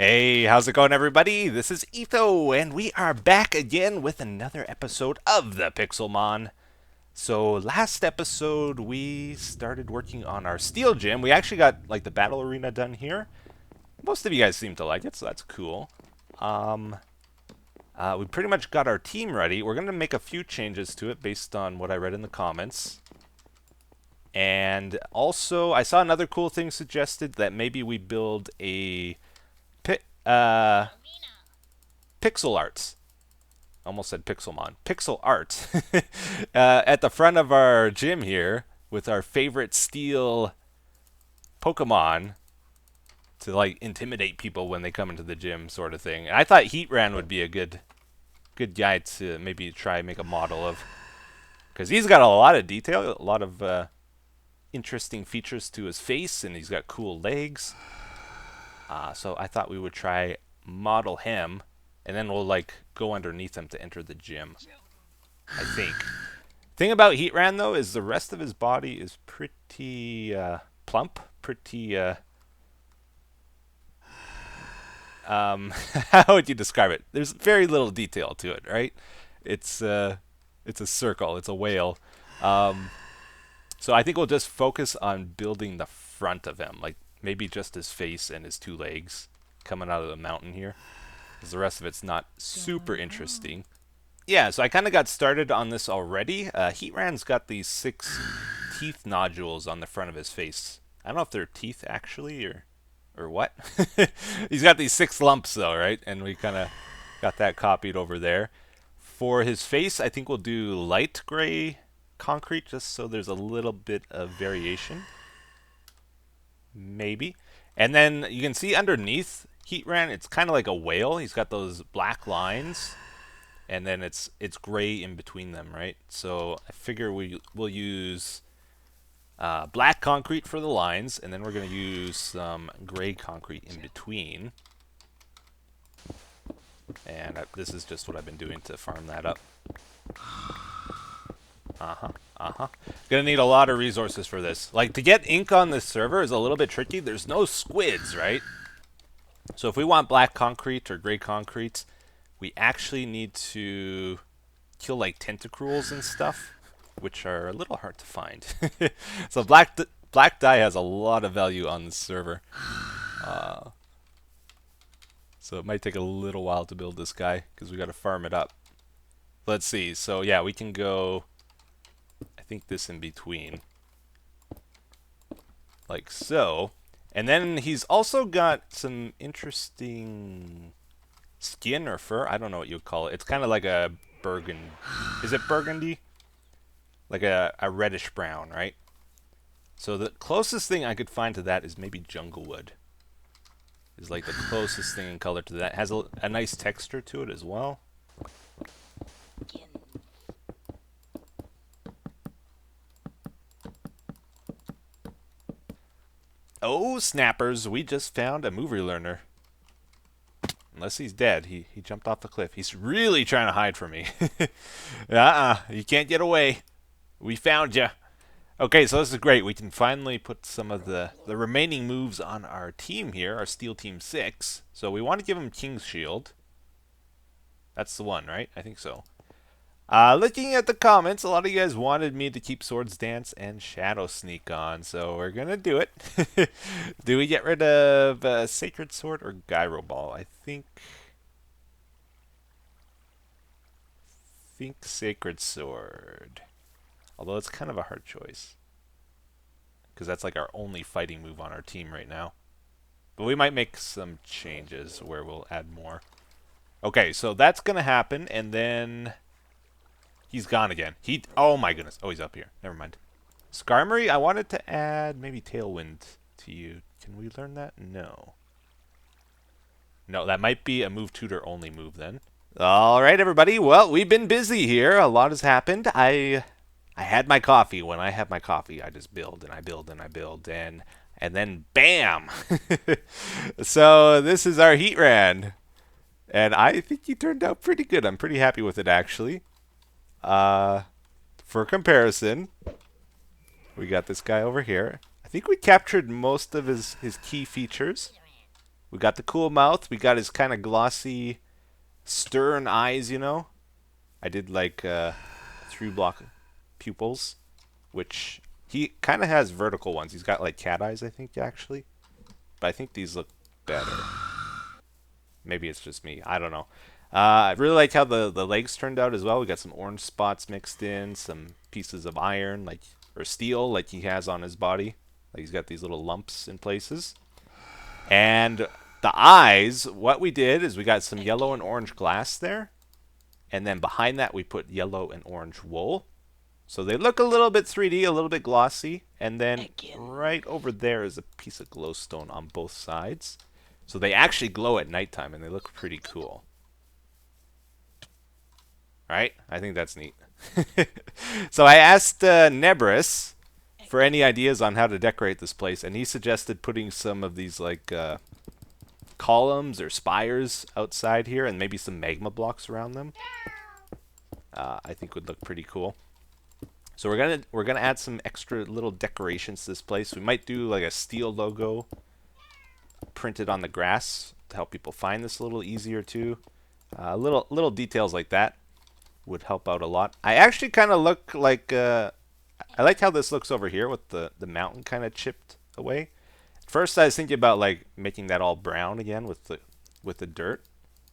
Hey, how's it going, everybody? This is Etho, and we are back again with another episode of the Pixelmon. So, last episode, we started working on our steel gym. We actually got, like, the battle arena done here. Most of you guys seem to like it, so that's cool. Um, we pretty much got our team ready. We're going to make a few changes to it based on what I read in the comments. And also, I saw another cool thing suggested that maybe we build a pixel arts. Almost said Pixelmon. Pixel art at the front of our gym here with our favorite steel Pokemon to like intimidate people when they come into the gym, sort of thing. And I thought Heatran would be a good guy to maybe try and make a model of, because he's got a lot of detail, a lot of interesting features to his face, and he's got cool legs. So I thought we would try model him, and then we'll like go underneath him to enter the gym, I think. Thing about Heatran though is the rest of his body is pretty plump, pretty how would you describe it? There's very little detail to it, right? It's a circle, it's a whale. Um, so I think we'll just focus on building the front of him, like maybe just his face and his two legs coming out of the mountain here, because the rest of it's not super interesting. Yeah, so I kind of got started on this already. Heatran's got these 6 teeth nodules on the front of his face. I don't know if they're teeth actually, or what. He's got these 6 lumps though, right? And we kind of got that copied over there. For his face, I think we'll do light gray concrete just so there's a little bit of variation. Maybe. And then you can see underneath Heatran, it's kind of like a whale. He's got those black lines, and then it's gray in between them, right? So I figure we'll use black concrete for the lines, and then we're going to use some gray concrete in between. And this is just what I've been doing to farm that up. Gonna need a lot of resources for this. Like, to get ink on this server is a little bit tricky. There's no squids, right? So if we want black concrete or gray concrete, we actually need to kill like tentacruels and stuff, which are a little hard to find. So black dye has a lot of value on this server. So it might take a little while to build this guy because we got to farm it up. Let's see. So yeah, we can go, I think, this in between, like so. And then he's also got some interesting skin or fur. I don't know what you would call it. It's kind of like a burgundy. Is it burgundy? Like a reddish brown, right? So the closest thing I could find to that is maybe junglewood. Is like the closest thing in color to that. Has a nice texture to it as well. Oh, snappers, we just found a movie learner. Unless he's dead. He jumped off the cliff. He's really trying to hide from me. You can't get away. We found you. Okay, so this is great. We can finally put some of the remaining moves on our team here, our Steel Team 6. So we want to give him King's Shield. That's the one, right? I think so. Looking at the comments, a lot of you guys wanted me to keep Swords Dance and Shadow Sneak on, so we're going to do it. Do we get rid of Sacred Sword or Gyro Ball? I think Sacred Sword. Although it's kind of a hard choice, because that's like our only fighting move on our team right now. But we might make some changes where we'll add more. Okay, so that's going to happen, and then he's gone again. Oh my goodness. Oh, he's up here. Never mind. Skarmory, I wanted to add maybe Tailwind to you. Can we learn that? No. No, that might be a move tutor only move then. All right, everybody. Well, we've been busy here. A lot has happened. I had my coffee. When I have my coffee, I just build and I build and I build, and then bam. So this is our Heatran, and I think he turned out pretty good. I'm pretty happy with it, actually. For comparison, we got this guy over here. I think we captured most of his key features. We got the cool mouth. We got his kind of glossy, stern eyes, you know. I did like 3-block pupils, which he kind of has vertical ones. He's got like cat eyes, I think, actually. But I think these look better. Maybe it's just me. I don't know. I really like how the legs turned out as well. We got some orange spots mixed in, some pieces of iron, like or steel, like he has on his body. Like he's got these little lumps in places. And the eyes, what we did is we got some yellow and orange glass there. And then behind that we put yellow and orange wool. So they look a little bit 3D, a little bit glossy. And then right over there is a piece of glowstone on both sides. So they actually glow at nighttime and they look pretty cool. Right? I think that's neat. So I asked Nebris for any ideas on how to decorate this place, and he suggested putting some of these like columns or spires outside here, and maybe some magma blocks around them. I think would look pretty cool. So we're gonna add some extra little decorations to this place. We might do like a steel logo printed on the grass to help people find this a little easier too. Little details like that would help out a lot. I actually kind of look like I like how this looks over here with the mountain kind of chipped away. At first I was thinking about like making that all brown again with the dirt,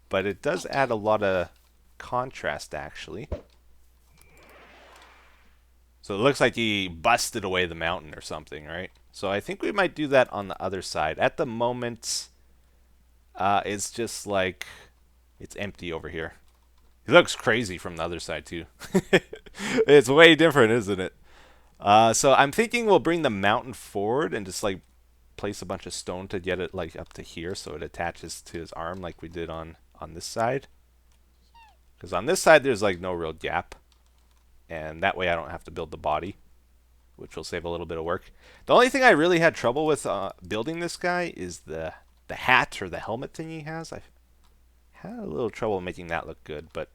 but it does add a lot of contrast actually. So it looks like he busted away the mountain or something, right? So I think we might do that on the other side. At the moment, it's just like it's empty over here. It looks crazy from the other side too. It's way different, isn't it? So I'm thinking we'll bring the mountain forward and just like place a bunch of stone to get it like up to here so it attaches to his arm like we did on this side. Because on this side there's like no real gap. And that way I don't have to build the body, which will save a little bit of work. The only thing I really had trouble with building this guy is the hat or the helmet thing he has. I had a little trouble making that look good, but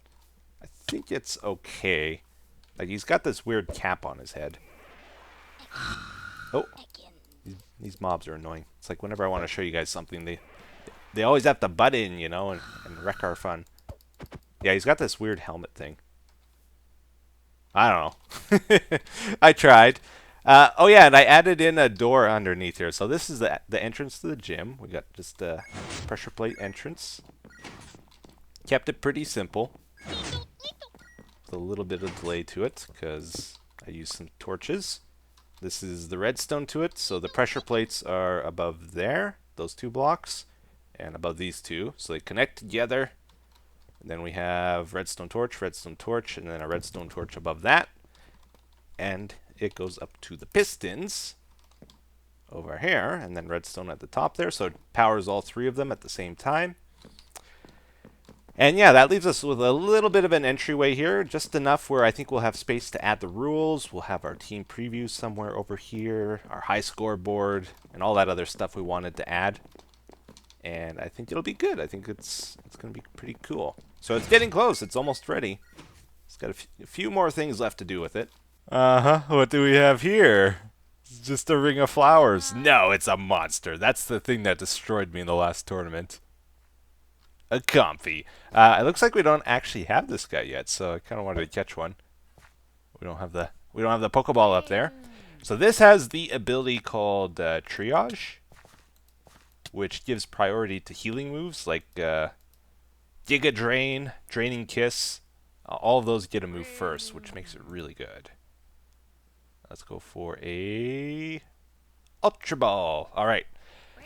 I think it's okay. Like he's got this weird cap on his head. Oh, these mobs are annoying. It's like whenever I want to show you guys something, they always have to butt in, you know, and wreck our fun. Yeah, he's got this weird helmet thing. I don't know. I tried. Oh yeah, and I added in a door underneath here. So this is the entrance to the gym. We got just a pressure plate entrance. Kept it pretty simple. With a little bit of delay to it because I used some torches. This is the redstone to it. So the pressure plates are above there, those 2 blocks, and above these 2. So they connect together. And then we have redstone torch, and then a redstone torch above that. And it goes up to the pistons over here, and then redstone at the top there. So it powers all 3 of them at the same time. And yeah, that leaves us with a little bit of an entryway here, just enough where I think we'll have space to add the rules. We'll have our team preview somewhere over here, our high scoreboard, and all that other stuff we wanted to add. And I think it'll be good. I think it's going to be pretty cool. So it's getting close. It's almost ready. It's got a few more things left to do with it. What do we have here? It's just a ring of flowers. No, it's a monster. That's the thing that destroyed me in the last tournament. A comfy. It looks like we don't actually have this guy yet, so I kind of wanted to catch one. We don't have the Pokeball up there. So this has the ability called Triage, which gives priority to healing moves like Giga Drain, Draining Kiss. All of those get a move first, which makes it really good. Let's go for a Ultra Ball. All right.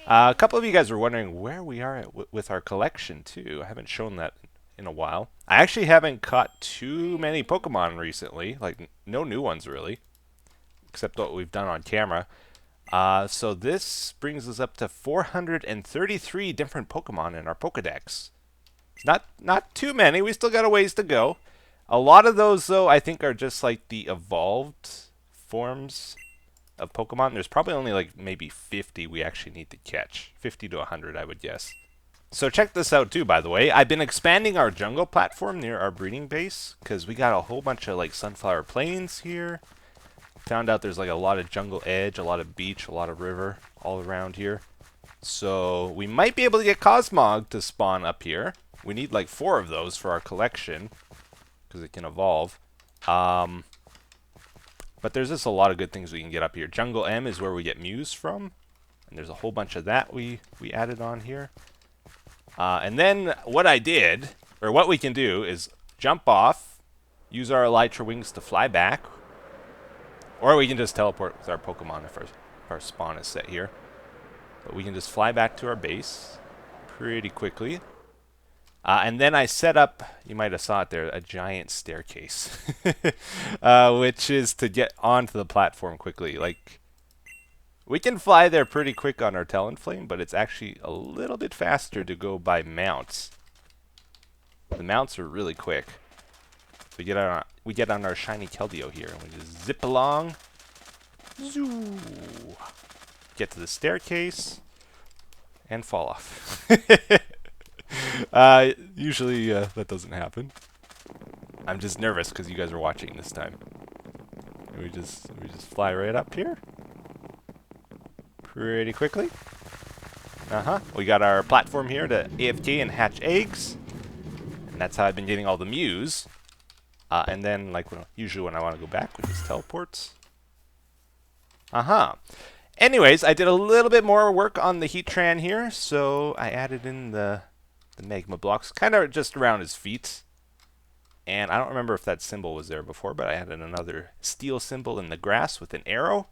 A couple of you guys were wondering where we are with our collection, too. I haven't shown that in a while. I actually haven't caught too many Pokemon recently. Like, no new ones, really. Except what we've done on camera. So this brings us up to 433 different Pokemon in our Pokedex. Not too many. We still got a ways to go. A lot of those, though, I think are just like the evolved forms of Pokemon. There's probably only like maybe 50 we actually need to catch. 50 to 100, I would guess. So check this out, too, by the way. I've been expanding our jungle platform near our breeding base because we got a whole bunch of like sunflower plains here. Found out there's like a lot of jungle edge, a lot of beach, a lot of river all around here. So we might be able to get Cosmog to spawn up here. We need like 4 of those for our collection because it can evolve. But there's just a lot of good things we can get up here. Jungle M is where we get Mews from. And there's a whole bunch of that we added on here. And then what I did, or what we can do, is jump off, use our Elytra wings to fly back. Or we can just teleport with our Pokemon if our spawn is set here. But we can just fly back to our base pretty quickly. And then I set up, you might have saw it there, a giant staircase. Which is to get onto the platform quickly. Like, we can fly there pretty quick on our Talonflame, but it's actually a little bit faster to go by mounts. The mounts are really quick. So we get on our shiny Keldeo here, and we just zip along. Zoo. Get to the staircase, and fall off. Usually that doesn't happen. I'm just nervous because you guys are watching this time. And we just fly right up here. Pretty quickly. We got our platform here to AFK and hatch eggs. And that's how I've been getting all the Mews. And then, like, usually when I want to go back, we just teleport. Anyways, I did a little bit more work on the Heatran here, so I added in the magma blocks, kind of just around his feet. And I don't remember if that symbol was there before, but I added another steel symbol in the grass with an arrow.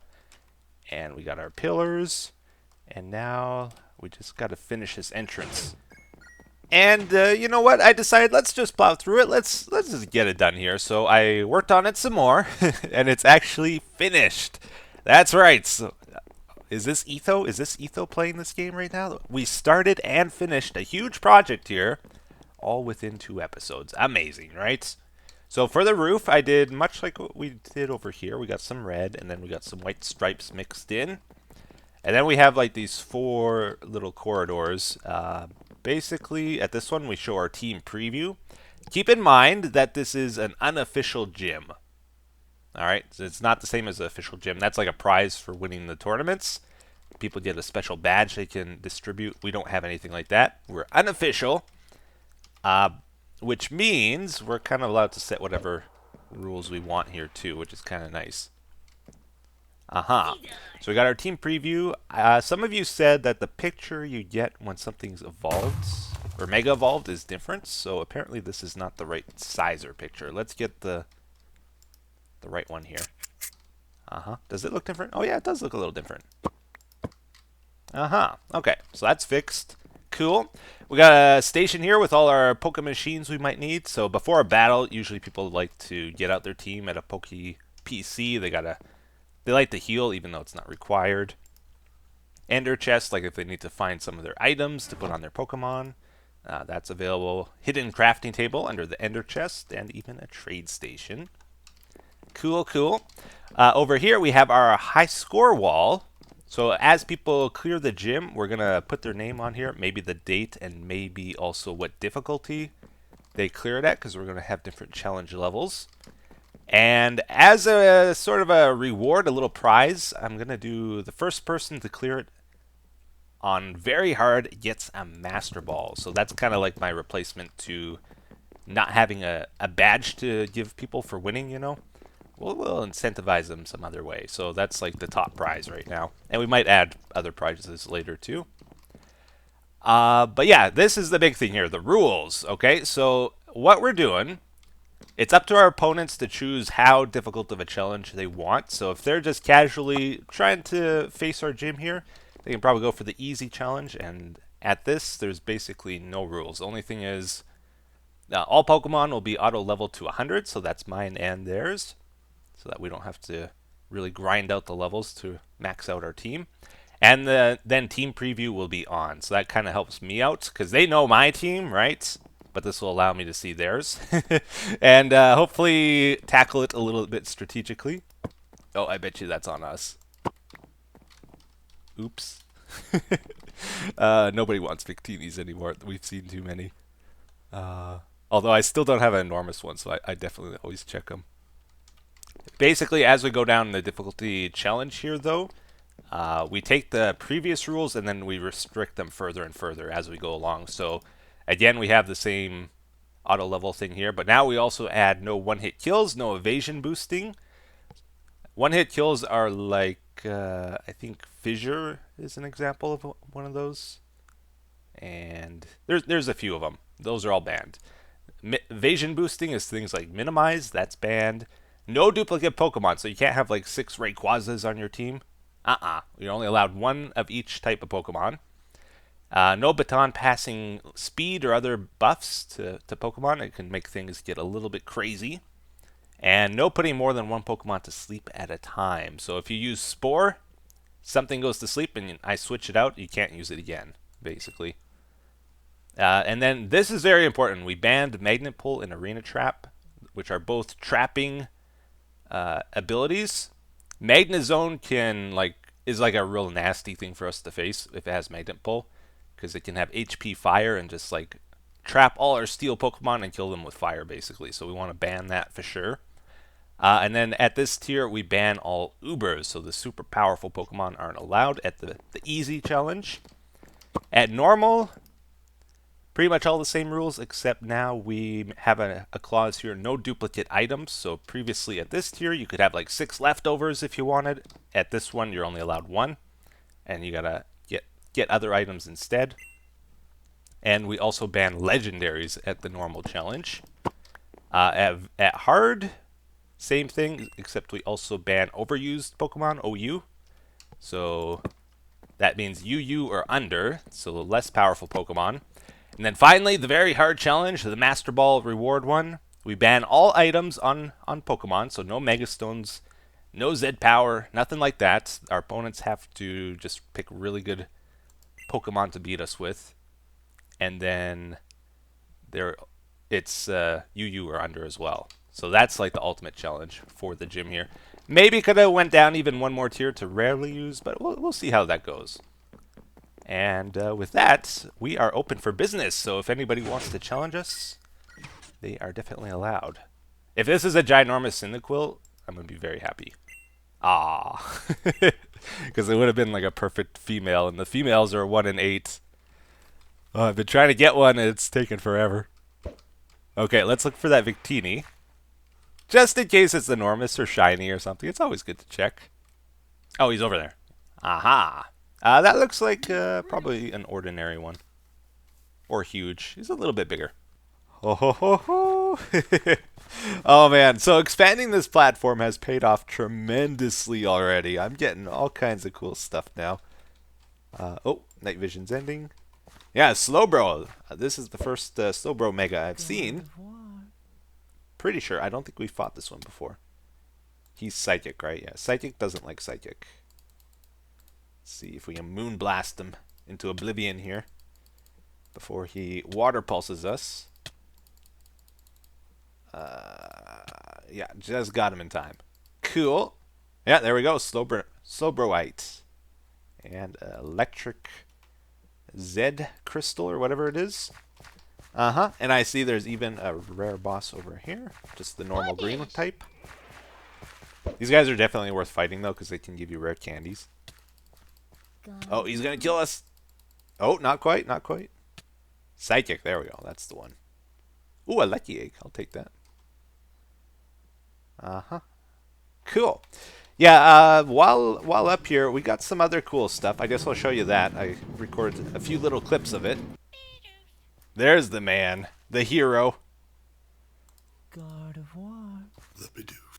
And we got our pillars. And now we just got to finish his entrance. And you know what? I decided let's just plow through it. Let's just get it done here. So I worked on it some more, and it's actually finished. That's right. So, is this Etho? Is this Etho playing this game right now? We started and finished a huge project here, all within 2 episodes. Amazing, right? So for the roof, I did much like what we did over here. We got some red, and then we got some white stripes mixed in. And then we have like these 4 little corridors. Basically, at this one, we show our team preview. Keep in mind that this is an unofficial gym. Alright, so it's not the same as the official gym. That's like a prize for winning the tournaments. People get a special badge they can distribute. We don't have anything like that. We're unofficial, which means we're kind of allowed to set whatever rules we want here too, which is kind of nice. So we got our team preview. Some of you said that the picture you get when something's evolved, or mega evolved, is different. So apparently this is not the right sizer picture. Let's get the right one here. Does it look different? Oh yeah, it does look a little different. Okay, so that's fixed. Cool. We got a station here with all our Poke machines we might need. So before a battle, usually people like to get out their team at a Poke PC. They like to heal even though it's not required. Ender chest, like if they need to find some of their items to put on their Pokemon. That's available. Hidden crafting table under the Ender chest, and even a trade station. Cool, cool. Over here we have our high score wall. So as people clear the gym, we're going to put their name on here, maybe the date, and maybe also what difficulty they clear it at, because we're going to have different challenge levels. And as a sort of a reward, a little prize, I'm going to do the first person to clear it on very hard gets a Master Ball. So that's kind of like my replacement to not having a badge to give people for winning, you know. We'll incentivize them some other way. So that's like the top prize right now. And we might add other prizes later too. But yeah, this is the big thing here, the rules. Okay, so what we're doing, it's up to our opponents to choose how difficult of a challenge they want. So if they're just casually trying to face our gym here, they can probably go for the easy challenge. And at this, there's basically no rules. The only thing is, all Pokemon will be auto-leveled to 100, so that's mine and theirs. So that we don't have to really grind out the levels to max out our team. And then team preview will be on. So that kind of helps me out, because they know my team, right? But this will allow me to see theirs. And hopefully tackle it a little bit strategically. Oh, I bet you that's on us. Oops. Nobody wants Victinis anymore. We've seen too many. Although I still don't have an enormous one, so I definitely always check them. Basically, as we go down the difficulty challenge here, though, We take the previous rules and then we restrict them further and further as we go along. So again, we have the same auto level thing here, but now we also add no one-hit kills, no evasion boosting. One-hit kills are like, I think Fissure is an example of one of those. And there's a few of them. Those are all banned. Evasion boosting is things like Minimize, that's banned. No duplicate Pokemon, so you can't have like 6 Rayquazas on your team. You're only allowed 1 of each type of Pokemon. No baton passing speed or other buffs to Pokemon. It can make things get a little bit crazy. And no putting more than 1 Pokemon to sleep at a time. So if you use Spore, something goes to sleep and I switch it out, you can't use it again, basically. And then this is very important. We banned Magnet Pull and Arena Trap, which are both trapping abilities. Magnezone is like a real nasty thing for us to face if it has Magnet Pull, because it can have HP Fire and just like trap all our Steel Pokemon and kill them with fire, basically. So we want to ban that for sure. And then at this tier, we ban all Ubers, so the super powerful Pokemon aren't allowed at the easy challenge. At normal, pretty much all the same rules, except now we have a clause here, no duplicate items. So previously at this tier, you could have like 6 leftovers if you wanted. At this one, you're only allowed 1, and you gotta get other items instead. And we also ban legendaries at the normal challenge. At hard, same thing, except we also ban overused Pokemon, OU. So that means UU or under, so less powerful Pokemon. And then finally, the very hard challenge, the Master Ball reward one. We ban all items on Pokemon, so no Mega Stones, no Z Power, nothing like that. Our opponents have to just pick really good Pokemon to beat us with. And then it's UU or under as well. So that's like the ultimate challenge for the gym here. Maybe could have went down even 1 more tier to rarely use, but we'll see how that goes. And with that, we are open for business. So if anybody wants to challenge us, they are definitely allowed. If this is a ginormous Cyndaquil, I'm going to be very happy. Because it would have been like a perfect female, and the females are 1 in 8. I've been trying to get one, and it's taken forever. Okay, let's look for that Victini. Just in case it's enormous or shiny or something. It's always good to check. Oh, he's over there. Aha. That looks like probably an ordinary one. Or huge. He's a little bit bigger. Oh, ho, ho, ho. Oh, man. So expanding this platform has paid off tremendously already. I'm getting all kinds of cool stuff now. Oh, night vision's ending. Yeah, Slowbro. This is the first Slowbro Mega I've seen. Pretty sure. I don't think we fought this one before. He's Psychic, right? Yeah, Psychic doesn't like Psychic. Let's see if we can Moonblast him into oblivion here before he Water Pulses us. Yeah, just got him in time. Cool. Yeah, there we go. Slowbroite. And Electric Z Crystal or whatever it is. And I see there's even a rare boss over here. Just the normal green type. These guys are definitely worth fighting, though, because they can give you rare candies. Oh, he's going to kill us. Oh, not quite, not quite. Psychic, there we go. That's the one. Ooh, a Lucky Egg. I'll take that. Cool. Yeah, while up here, we got some other cool stuff. I guess I'll show you that. I recorded a few little clips of it. There's the man, the hero. God of War. The Bidoof.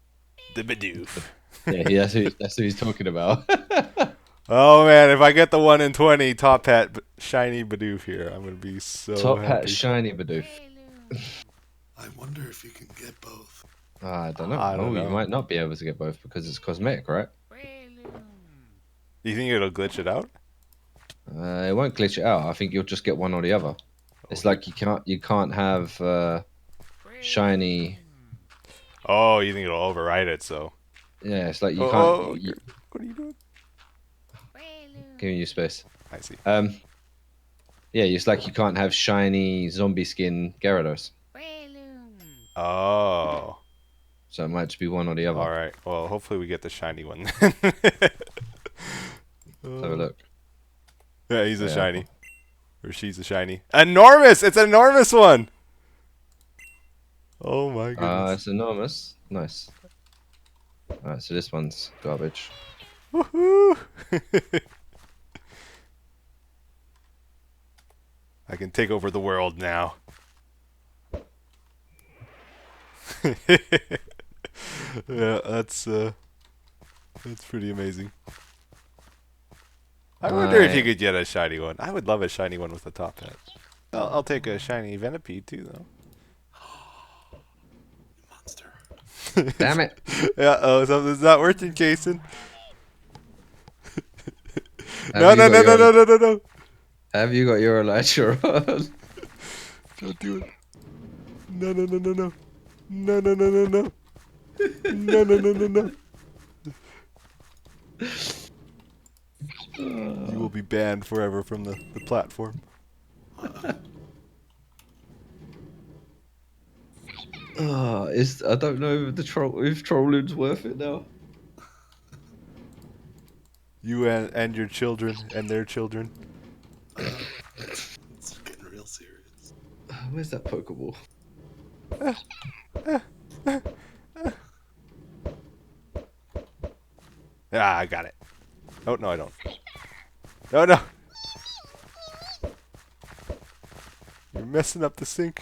The Bidoof. Yeah, that's who he's talking about. Oh man, if I get the 1 in 20 top hat shiny Bidoof here, I'm gonna be so Top happy. hat shiny Bidoof. I wonder if you can get both. I don't know. You might not be able to get both because it's cosmetic, right? You think it'll glitch it out? It won't glitch it out. I think you'll just get one or the other. It's like you can't have shiny. Oh, you think it'll override it? So. Yeah, it's like you can't. What are you doing? Giving you space. I see. Yeah, it's like you can't have shiny zombie skin Gyarados. Oh. So it might just be one or the other. All right. Well, hopefully we get the shiny one. Yeah, he's a Yeah. shiny. Or she's a shiny. Enormous! It's an enormous one! Oh my goodness. It's enormous. Nice. Alright, so this one's garbage. Woohoo! I can take over the world now. Yeah, that's pretty amazing. I wonder if you could get a shiny one. I would love a shiny one with a top hat. I'll take a shiny Venipede too, though. Monster. Damn it. Yeah, oh, something's not working, Kason. Have No, you no, got no, no, your- no, no, no, no. Have you got your Elijah on? Don't do it. No, no, no, no, no. No, no, no, no, no. No, no, no, no, no. You will be banned forever from the platform. I don't know if trolling's worth it now. You and your children and their children. It's getting real serious. Where's that Pokeball? Ah, I got it. Oh, no, I don't. No, no. You're messing up the sink.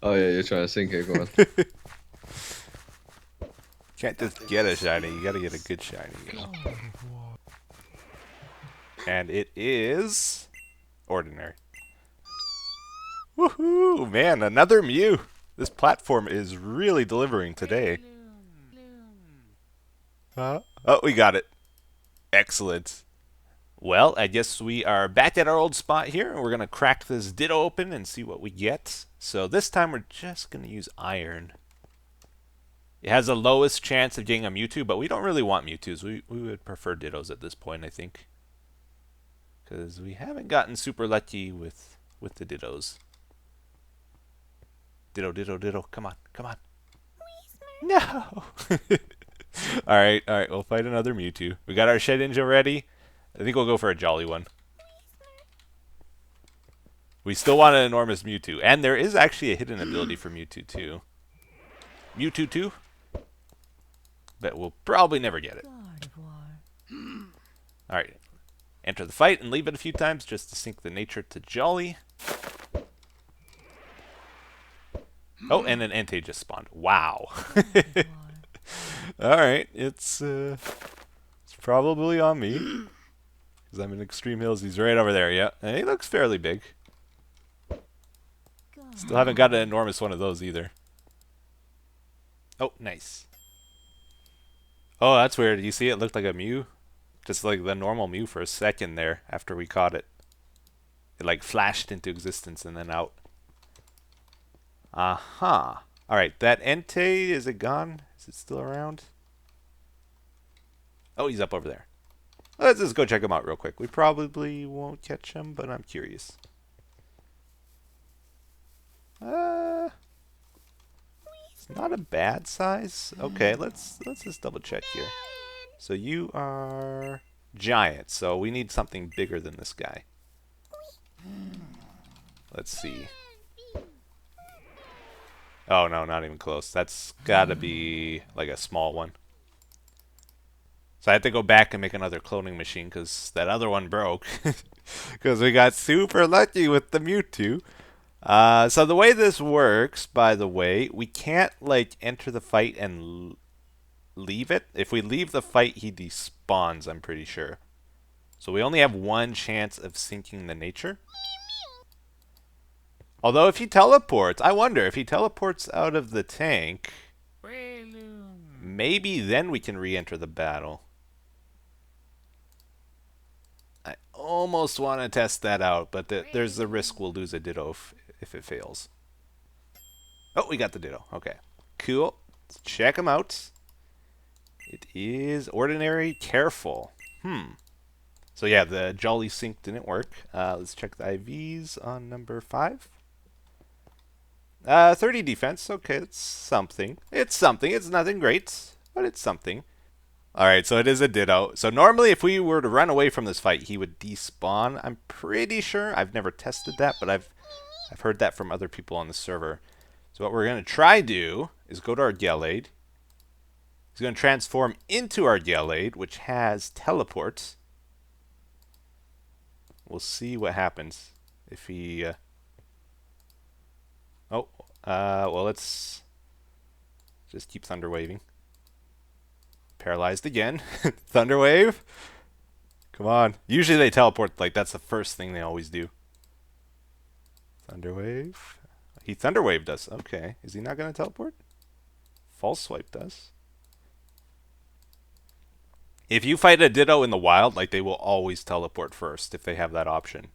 Oh yeah, you're trying to sink it. Go on. Can't just get a shiny. You gotta get a good shiny, you know. And it is ordinary. Woohoo! Man, another Mew. This platform is really delivering today. Oh, we got it. Excellent. Well, I guess we are back at our old spot here. We're going to crack this Ditto open and see what we get. So this time we're just going to use iron. It has the lowest chance of getting a Mewtwo, but we don't really want Mewtwo's. We would prefer Dittos at this point, I think. Because we haven't gotten super lucky with the Dittos. Ditto, Ditto, Ditto. Come on, come on. No! Alright, we'll fight another Mewtwo. We got our Shedinja ready. I think we'll go for a Jolly one. We still want an enormous Mewtwo. And there is actually a hidden ability for Mewtwo too. Mewtwo 2? But we'll probably never get it. Alright. Enter the fight and leave it a few times just to sync the nature to Jolly. Oh, and an Entei just spawned. Wow. Alright, it's probably on me. Because I'm in Extreme Hills. He's right over there, yeah. And he looks fairly big. Still haven't got an enormous one of those either. Oh, nice. Oh, that's weird. You see it looked like a Mew? Just like the normal Mew for a second there after we caught it. It like flashed into existence and then out. Aha. Alright, that Entei, is it gone? Is it still around? Oh, he's up over there. Let's just go check him out real quick. We probably won't catch him, but I'm curious. It's not a bad size. Okay, let's just double check here. So you are giant, so we need something bigger than this guy. Let's see. Oh no, not even close. That's gotta be like a small one. So I had to go back and make another cloning machine because that other one broke. Because we got super lucky with the Mewtwo. So the way this works, by the way, we can't like enter the fight and leave it. If we leave the fight, he despawns, I'm pretty sure. So we only have one chance of syncing the nature. Although if he teleports, I wonder if he teleports out of the tank, maybe then we can re-enter the battle. I almost want to test that out, but there's the risk we'll lose a Ditto if it fails. Oh, we got the Ditto. Okay. Cool. Let's check him out. It is ordinary careful. So yeah, the Jolly Sync didn't work. Let's check the IVs on number 5. 30 defense. Okay, it's something. It's something. It's nothing great, but it's something. Alright, so it is a Ditto. So normally if we were to run away from this fight, he would despawn. I'm pretty sure. I've never tested that, but I've heard that from other people on the server. So what we're going to try do is go to our Gallade. He's going to transform into our Gallade, which has teleport. We'll see what happens if he... well, let's just keep Thunder Waving. Paralyzed again. Thunderwave. Come on. Usually they teleport, like that's the first thing they always do. Thunderwave. He Thunderwaved us. Okay. Is he not going to teleport? False Swipe does. If you fight a Ditto in the wild, like they will always teleport first if they have that option.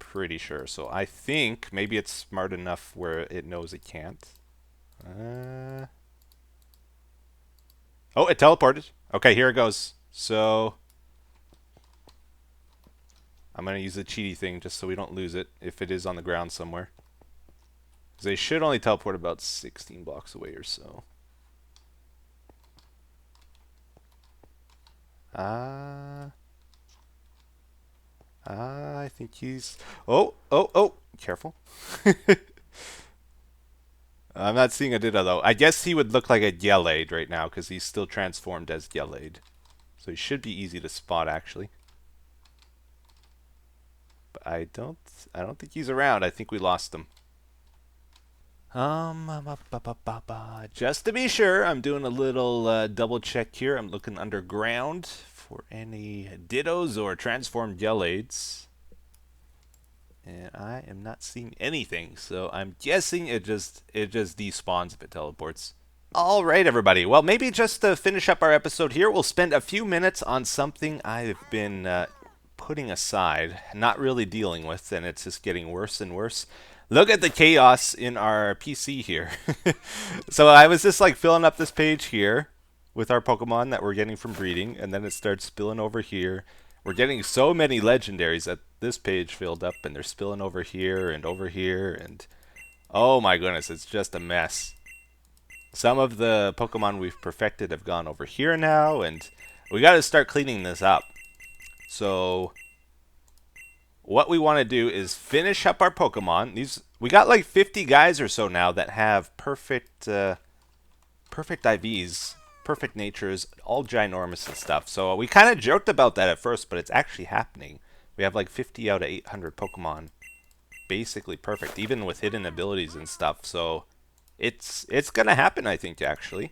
Pretty sure. So I think maybe it's smart enough where it knows it can't. Oh, it teleported. Okay, here it goes. So I'm going to use the cheaty thing just so we don't lose it if it is on the ground somewhere. They should only teleport about 16 blocks away or so. I think he's... Oh, careful. I'm not seeing a Ditto, though. I guess he would look like a Gallade right now, because he's still transformed as Gallade. So he should be easy to spot, actually. But I don't think he's around. I think we lost him. Just to be sure, I'm doing a little double check here. I'm looking underground for any Dittos or transformed Gallades. And I am not seeing anything, so I'm guessing it just despawns if it teleports. All right, everybody. Well, maybe just to finish up our episode here, we'll spend a few minutes on something I've been putting aside, not really dealing with, and it's just getting worse and worse. Look at the chaos in our PC here. So I was just like filling up this page here with our Pokemon that we're getting from breeding, and then it starts spilling over here. We're getting so many legendaries that this page filled up, and they're spilling over here, and oh my goodness, it's just a mess. Some of the Pokemon we've perfected have gone over here now, and we got to start cleaning this up. So what we want to do is finish up our Pokemon. We got like 50 guys or so now that have perfect IVs. Perfect natures, all ginormous and stuff. So we kind of joked about that at first, but it's actually happening. We have like 50 out of 800 Pokemon basically perfect, even with hidden abilities and stuff. So it's gonna happen, I think, actually.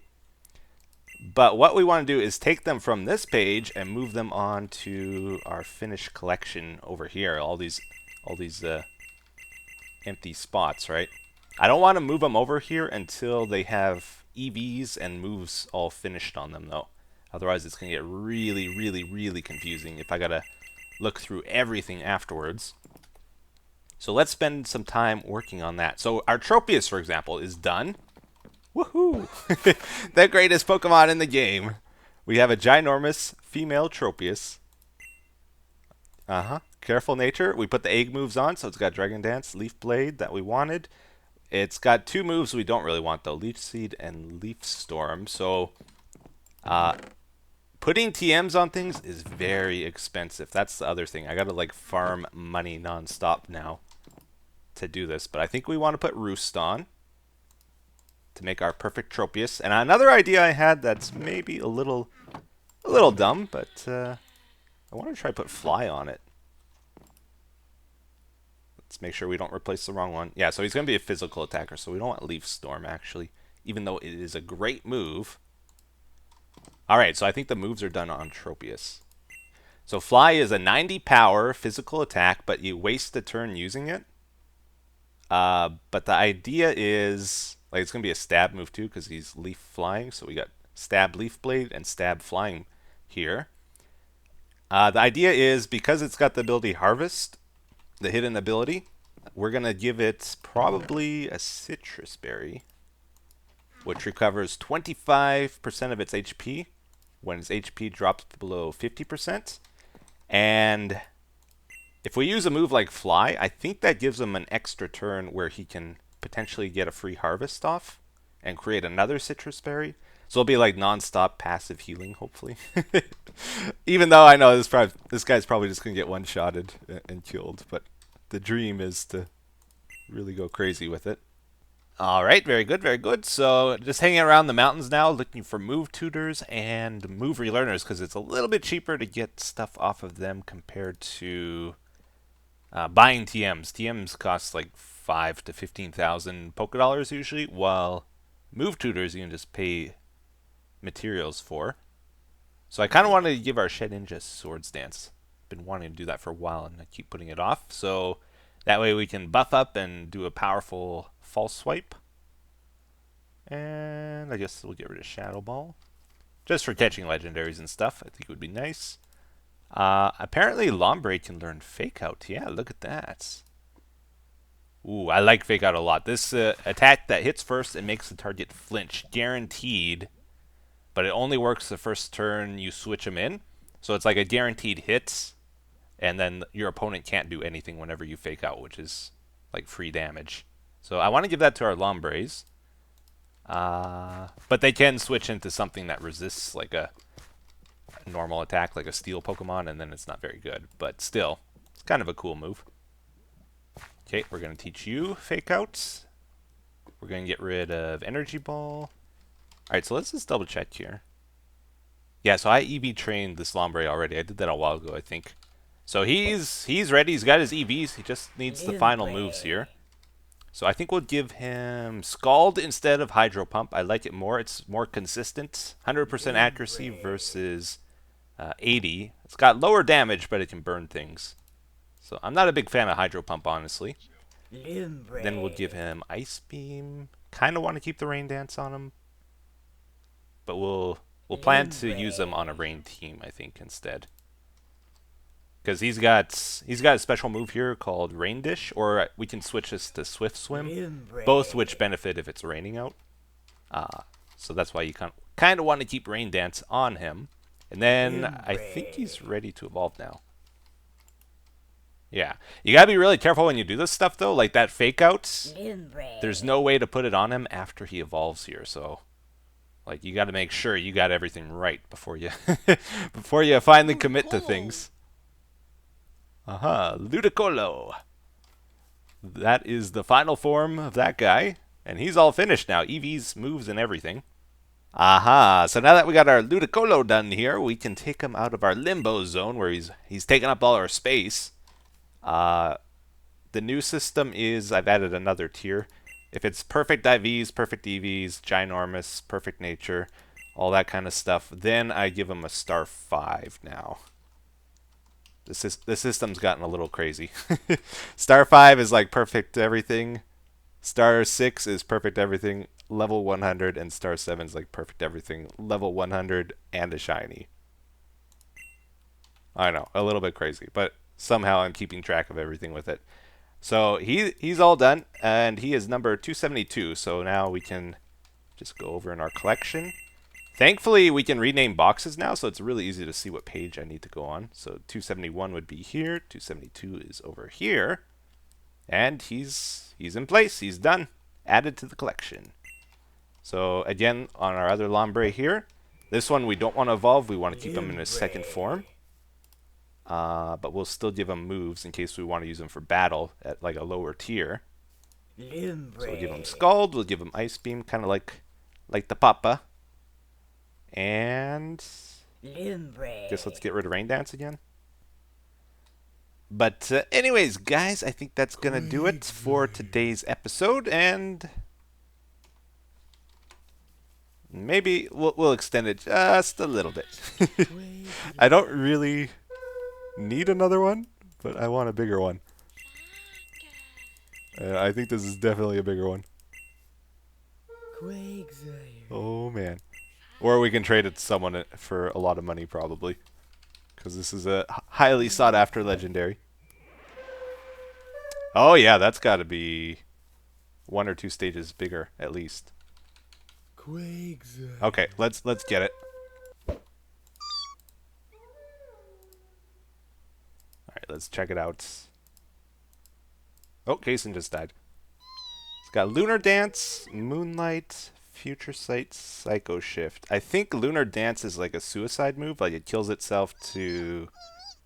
But what we want to do is take them from this page and move them on to our finished collection over here. All these empty spots, right? I don't want to move them over here until they have EVs and moves all finished on them, though. Otherwise, it's going to get really, really, really confusing if I got to look through everything afterwards. So let's spend some time working on that. So our Tropius, for example, is done. Woohoo! The greatest Pokemon in the game. We have a ginormous female Tropius. Careful nature. We put the egg moves on, so it's got Dragon Dance, Leaf Blade that we wanted. It's got two moves we don't really want, though. Leech Seed and Leaf Storm. So putting TMs on things is very expensive. That's the other thing. I got to like farm money nonstop now to do this. But I think we want to put Roost on to make our perfect Tropius. And another idea I had that's maybe a little dumb, but I want to try to put Fly on it. Let's make sure we don't replace the wrong one. Yeah, so he's going to be a physical attacker, so we don't want Leaf Storm, actually, even though it is a great move. Alright, so I think the moves are done on Tropius. So Fly is a 90 power physical attack, but you waste a turn using it. But the idea is, like, it's going to be a stab move, too, because he's Leaf Flying. So we got Stab Leaf Blade and Stab Flying here. The idea is, because it's got the ability Harvest, the hidden ability, we're going to give it probably a Citrus Berry, which recovers 25% of its HP when its HP drops below 50%. And if we use a move like Fly, I think that gives him an extra turn where he can potentially get a free Harvest off and create another Citrus Berry. So it'll be like non-stop passive healing, hopefully. Even though I know this guy's probably just gonna get one-shotted and killed, but the dream is to really go crazy with it. All right, very good, very good. So just hanging around the mountains now, looking for move tutors and move relearners because it's a little bit cheaper to get stuff off of them compared to buying TMs. TMs cost like 5 to 15,000 Poké Dollars usually, while move tutors you can just pay materials for. So I kind of wanted to give our Shed Ninja Swords Dance. Been wanting to do that for a while and I keep putting it off. So that way we can buff up and do a powerful false swipe. And I guess we'll get rid of Shadow Ball. Just for catching legendaries and stuff, I think it would be nice. Apparently Lombre can learn Fake Out. Yeah, look at that. Ooh, I like Fake Out a lot. This attack that hits first and makes the target flinch. Guaranteed. But it only works the first turn you switch them in. So it's like a guaranteed hit. And then your opponent can't do anything whenever you Fake Out, which is like free damage. So I want to give that to our Lombres. But they can switch into something that resists like a normal attack, like a steel Pokemon, and then it's not very good. But still, it's kind of a cool move. Okay, we're going to teach you Fake Outs. We're going to get rid of Energy Ball. Alright, so let's just double check here. Yeah, so I EV trained this Lombre already. I did that a while ago, I think. So he's ready. He's got his EVs. He just needs the final moves here. So I think we'll give him Scald instead of Hydro Pump. I like it more. It's more consistent. 100% accuracy versus 80. It's got lower damage, but it can burn things. So I'm not a big fan of Hydro Pump, honestly. Then we'll give him Ice Beam. Kind of want to keep the Rain Dance on him. But we'll plan to use him on a Rain team, I think, instead. Because he's got a special move here called Rain Dish, or we can switch this to Swift Swim, both which benefit if it's raining out. So that's why you kind of want to keep Rain Dance on him. And then I think he's ready to evolve now. Yeah, you gotta be really careful when you do this stuff though, like that Fake Out. There's no way to put it on him after he evolves here, so like you got to make sure you got everything right before you before you finally commit to things. Ludicolo. That is the final form of that guy. And he's all finished now. EVs, moves, and everything. So now that we got our Ludicolo done here, we can take him out of our limbo zone where he's taking up all our space. The new system is I've added another tier. If it's perfect IVs, perfect EVs, ginormous, perfect nature, all that kind of stuff, then I give him a star 5 now. The system's gotten a little crazy. Star 5 is like perfect everything. Star 6 is perfect everything, level 100, and Star 7 is like perfect everything, level 100, and a shiny. I know, a little bit crazy, but somehow I'm keeping track of everything with it. So he's all done, and he is number 272, so now we can just go over in our collection. Thankfully, we can rename boxes now, so it's really easy to see what page I need to go on. So 271 would be here, 272 is over here, and he's in place, he's done, added to the collection. So again, on our other Lombre here, this one we don't want to evolve, we want to keep him in his second form. But we'll still give him moves in case we want to use him for battle at like a lower tier. So we'll give him Scald, we'll give him Ice Beam, kind of like the Papa. And guess let's get rid of Rain Dance again. But anyways, guys, I think that's going to do it for today's episode. And maybe we'll extend it just a little bit. I don't really need another one, but I want a bigger one. I think this is definitely a bigger one. Oh, man. Or we can trade it to someone for a lot of money, probably. Because this is a highly sought-after legendary. Oh, yeah, that's got to be 1 or 2 stages bigger, at least. Okay, let's get it. Alright, let's check it out. Oh, Kason just died. It's got Lunar Dance, Moonlight, Future Sight Psycho Shift. I think Lunar Dance is like a suicide move, like it kills itself to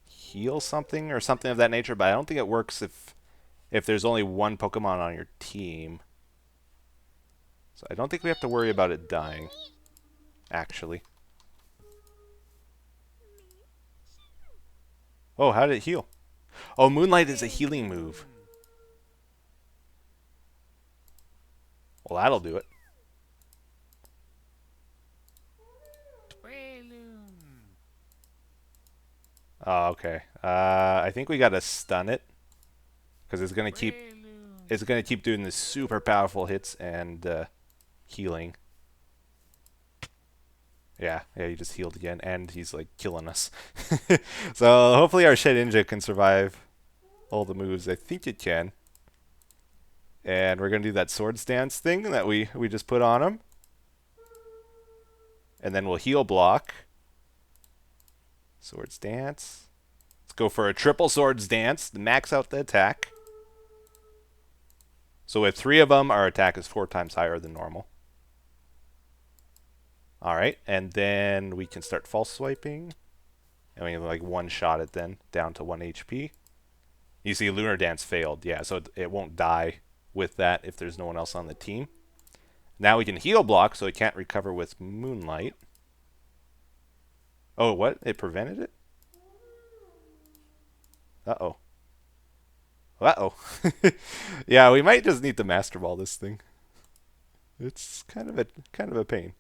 heal something or something of that nature, but I don't think it works if there's only one Pokemon on your team. So I don't think we have to worry about it dying, actually. Oh, how did it heal? Oh, Moonlight is a healing move. Well, that'll do it. Oh, okay. I think we gotta stun it because it's gonna keep doing the super powerful hits and healing. Yeah, he just healed again, and he's like killing us. So hopefully our Shedinja can survive all the moves. I think it can. And we're gonna do that Swords Dance thing that we just put on him, and then we'll heal block. Swords Dance. Let's go for a triple Swords Dance to max out the attack. So with 3 of them, our attack is 4 times higher than normal. Alright, and then we can start false swiping. And we can like one-shot it then, down to 1 HP. You see Lunar Dance failed, yeah, so it won't die with that if there's no one else on the team. Now we can heal block so it can't recover with Moonlight. Oh, what? It prevented it? Uh-oh. Uh-oh. Yeah, we might just need to Master Ball this thing. It's kind of a pain.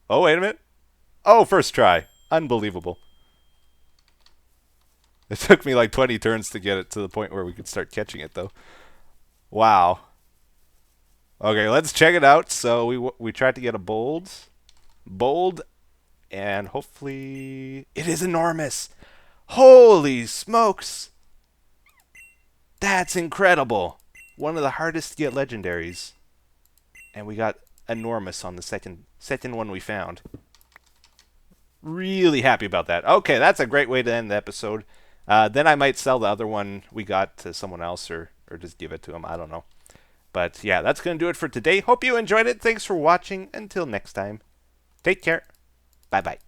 Oh, wait a minute. Oh, first try. Unbelievable. It took me like 20 turns to get it to the point where we could start catching it, though. Wow. Okay, let's check it out. So we tried to get a bold, and hopefully it is enormous. Holy smokes! That's incredible. One of the hardest to get legendaries, and we got enormous on the second one we found. Really happy about that. Okay, that's a great way to end the episode. Then I might sell the other one we got to someone else or just give it to him. I don't know. But yeah, that's going to do it for today. Hope you enjoyed it. Thanks for watching. Until next time, take care. Bye-bye.